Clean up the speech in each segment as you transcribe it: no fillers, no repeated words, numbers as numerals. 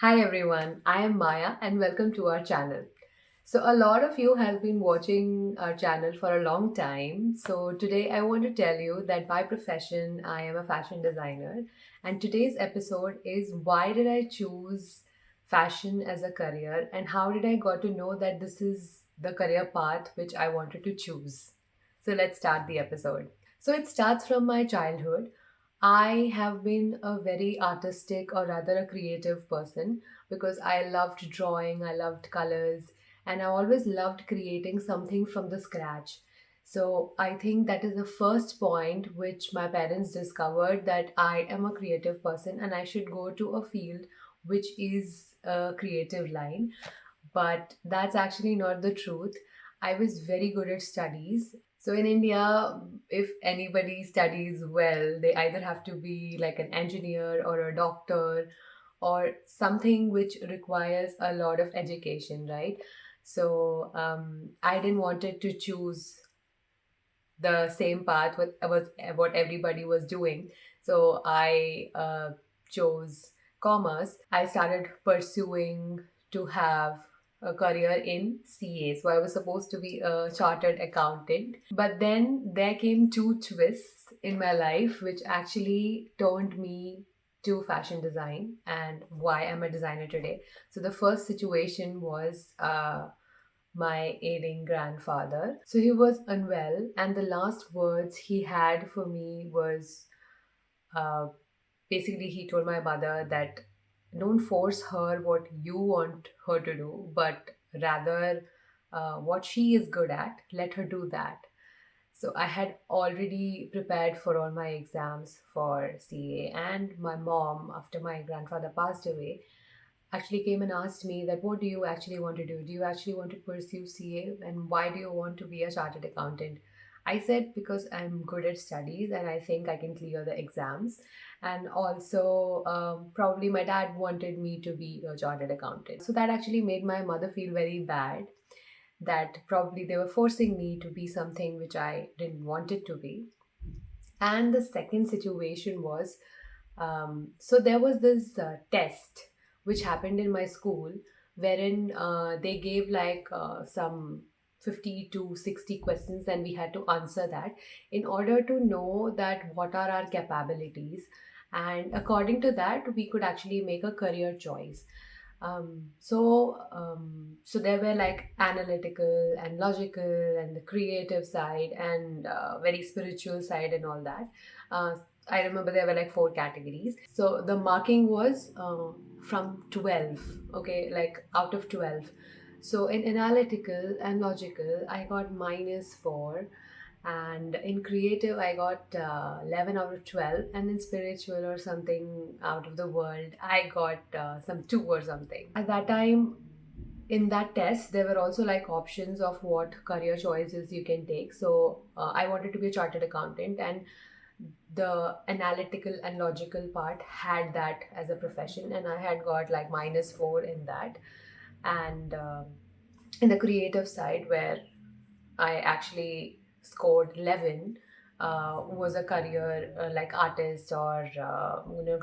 Hi everyone, I am Maya and welcome to our channel. So, a lot of you have been watching our channel for a long time. So, today I want to tell you that by profession I am a fashion designer, and today's episode is why did I choose fashion as a career and how did I got to know that this is the career path which I wanted to choose. So, let's start the episode. So it starts from my childhood. I have been a very artistic or rather a creative person because I loved drawing, I loved colors, and I always loved creating something from the scratch. So I think that is the first point which my parents discovered that I am a creative person and I should go to a field which is a creative line. But that's actually not the truth. I was very good at studies. So in India, if anybody studies well, they either have to be like an engineer or a doctor or something which requires a lot of education, right? So I didn't wanted to choose the same path what everybody was doing. So I chose commerce. I started pursuing to have a career in CA. So I was supposed to be a chartered accountant. But then there came two twists in my life which actually turned me to fashion design and why I'm a designer today. So the first situation was my ailing grandfather. So he was unwell, and the last words he had for me was uh, basically he told my mother that don't force her what you want her to do, but rather what she is good at, let her do that. So I had already prepared for all my exams for CA, and my mom, after my grandfather passed away, actually came and asked me that what do you actually want to do? Do you actually want to pursue CA and why do you want to be a chartered accountant? I said because I'm good at studies and I think I can clear the exams. And also, probably my dad wanted me to be a chartered accountant. So that actually made my mother feel very bad that probably they were forcing me to be something which I didn't want it to be. And the second situation was so there was this test which happened in my school wherein they gave like some 50 to 60 questions and we had to answer that in order to know that what are our capabilities, and according to that we could actually make a career choice. So there were like analytical and logical and the creative side and very spiritual side and all that. uh, I remember there were like four categories. So the marking was from 12, okay, like out of 12. So in analytical and logical I got -4, and in creative I got 11 out of 12, and in spiritual or something out of the world I got some 2 or something. At that time in that test there were also like options of what career choices you can take. So I wanted to be a chartered accountant, and the analytical and logical part had that as a profession, and I had got like -4 in that. And in the creative side where I actually scored 11 was a career like artist or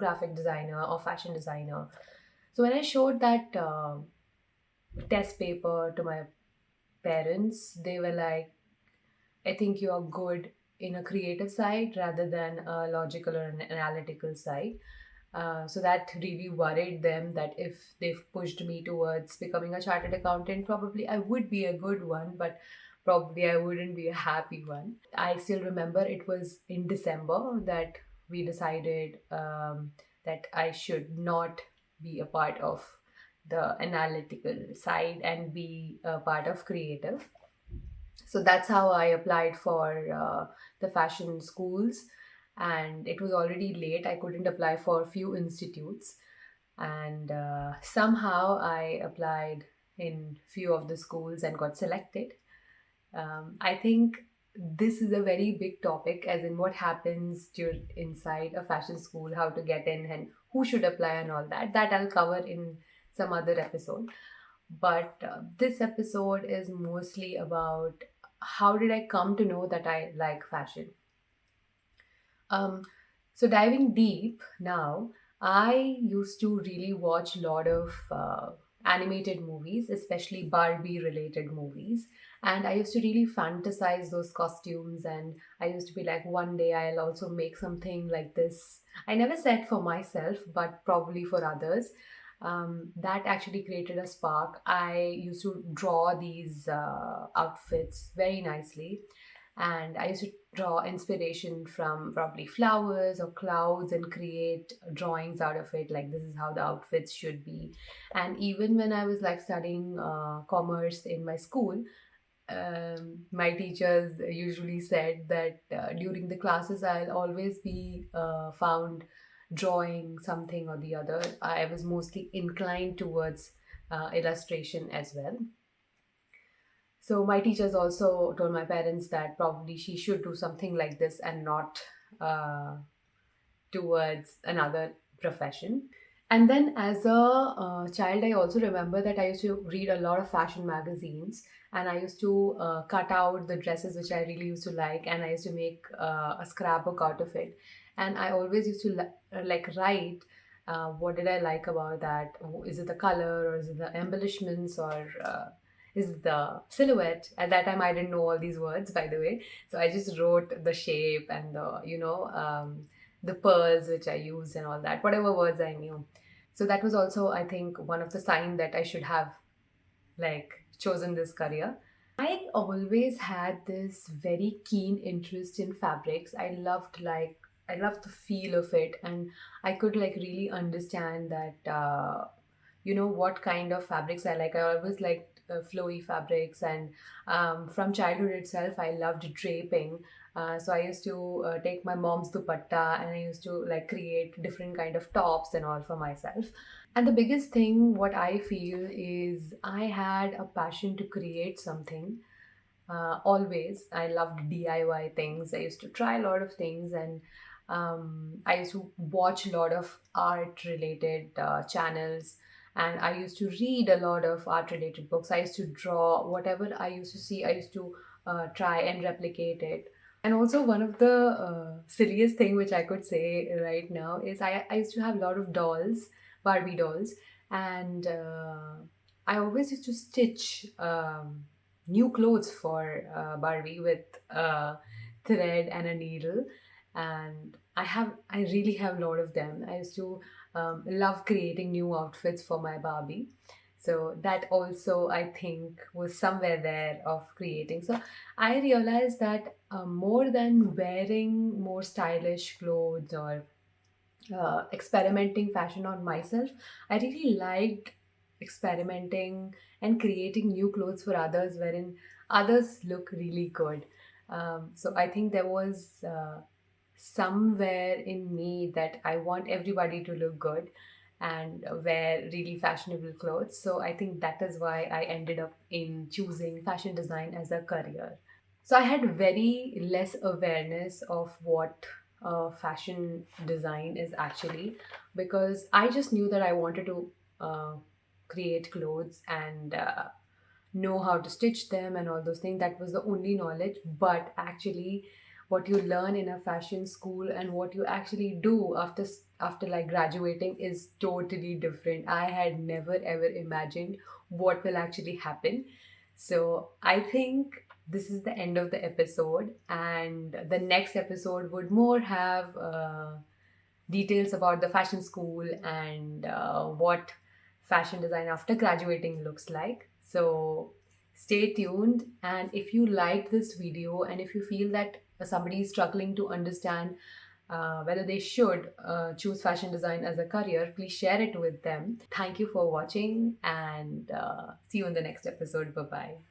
graphic designer or fashion designer. So when I showed that test paper to my parents, they were like, I think you are good in a creative side rather than a logical or an analytical side. So that really worried them that if they've pushed me towards becoming a chartered accountant, probably I would be a good one, but probably I wouldn't be a happy one. I still remember it was in December that we decided that I should not be a part of the analytical side and be a part of creative. So that's how I applied for the fashion schools, and it was already late. I couldn't apply for a few institutes, and somehow I applied in few of the schools and got selected. I think this is a very big topic, as in what happens inside a fashion school, how to get in, and who should apply, and all that. That I'll cover in some other episode. But this episode is mostly about how did I come to know that I like fashion. Um, so diving deep now, I used to really watch a lot of animated movies, especially Barbie related movies. And I used to really fantasize those costumes. And I used to be like, one day I'll also make something like this. I never said for myself, but probably for others. That actually created a spark. I used to draw these outfits very nicely, and I used to draw inspiration from probably flowers or clouds and create drawings out of it, like this is how the outfits should be. And even when I was like studying commerce in my school, my teachers usually said that during the classes I'll always be found drawing something or the other. I was mostly inclined towards illustration as well. So my teachers also told my parents that probably she should do something like this and not uh, towards another profession. And then as a child, I also remember that I used to read a lot of fashion magazines, and I used to cut out the dresses which I really used to like, and I used to make a scrapbook out of it. And I always used to like write what did I like about that? Is it the color, or is it the embellishments, or is it the silhouette? At that time, I didn't know all these words, by the way. So I just wrote the shape and the pearls which I used and all that, whatever words I knew. So that was also, I think, one of the sign that I should have like chosen this career. I always had this very keen interest in fabrics. I loved the feel of it, and I could like really understand that what kind of fabrics I like. I always liked flowy fabrics, and from childhood itself, I loved draping. So I used to take my mom's dupatta, and I used to like create different kind of tops and all for myself. And the biggest thing, what I feel is I had a passion to create something. Always, I loved DIY things. I used to try a lot of things, and I used to watch a lot of art related channels, and I used to read a lot of art related books. I used to draw whatever I used to see, I used to try and replicate it. And also, one of the silliest thing which I could say right now is I used to have a lot of dolls, Barbie dolls, and I always used to stitch new clothes for Barbie with thread and a needle. And I really have a lot of them. I used to love creating new outfits for my Barbie. So that also, I think, was somewhere there of creating. So I realized that more than wearing more stylish clothes or experimenting fashion on myself, I really liked experimenting and creating new clothes for others, wherein others look really good. So I think there was somewhere in me that I want everybody to look good and wear really fashionable clothes. So I think that is why I ended up in choosing fashion design as a career. So I had very less awareness of what fashion design is actually, because I just knew that I wanted to create clothes and know how to stitch them and all those things. That was the only knowledge. But actually, what you learn in a fashion school and what you actually do after like graduating is totally different. I had never ever imagined what will actually happen. So I think this is the end of the episode, and the next episode would more have details about the fashion school and what fashion design after graduating looks like. So stay tuned. And if you liked this video, and if you feel that somebody is struggling to understand whether they should choose fashion design as a career, please share it with them. Thank you for watching, and see you in the next episode. Bye bye.